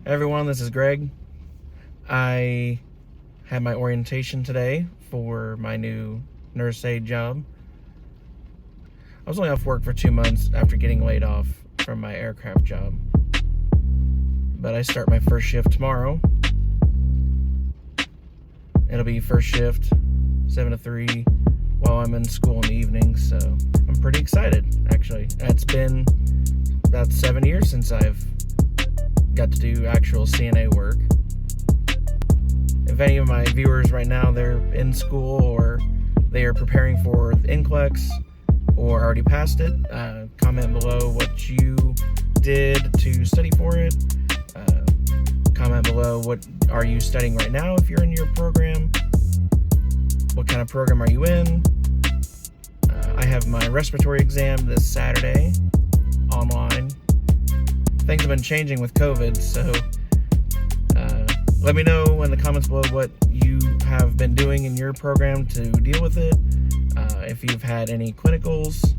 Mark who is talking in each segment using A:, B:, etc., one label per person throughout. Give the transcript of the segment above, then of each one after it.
A: Hey everyone, this is Greg. I had my orientation today for my new nurse aide job. I was only off work for 2 months after getting laid off from my aircraft job. But I start my first shift tomorrow. It'll be first shift, 7 to 3, while I'm in school in the evening, so I'm pretty excited, actually. It's been about 7 years since I've got to do actual CNA work. If any of my viewers right now, they're in school or they are preparing for the NCLEX or already passed it, comment below what you did to study for it. Comment below what are you studying right now if you're in your program. What kind of program are you in? I have my respiratory exam this Saturday online. Things have been changing with COVID, so let me know in the comments below what you have been doing in your program to deal with it. If you've had any clinicals,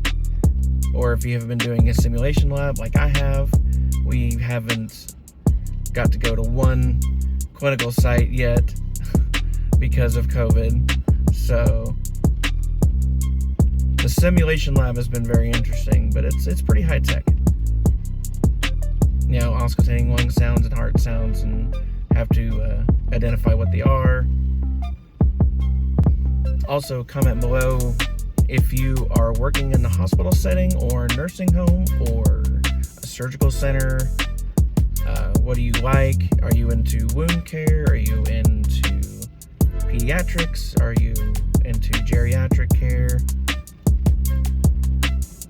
A: or if you have been doing a simulation lab like I have. We haven't got to go to one clinical site yet because of COVID, so the simulation lab has been very interesting, but it's pretty high tech. You know, auscultating lung sounds and heart sounds, and have to identify what they are. Also, comment below if you are working in the hospital setting or nursing home or a surgical center. What do you like? Are you into wound care? Are you into pediatrics? Are you into geriatric care?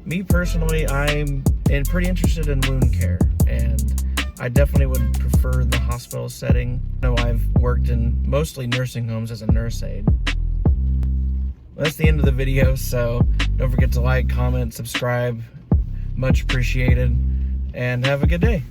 A: Me personally, I'm pretty interested in wound care, and I definitely would prefer the hospital setting. I know I've worked in mostly nursing homes as a nurse aide. Well, that's the end of the video, so don't forget to like, comment, subscribe. Much appreciated, and have a good day.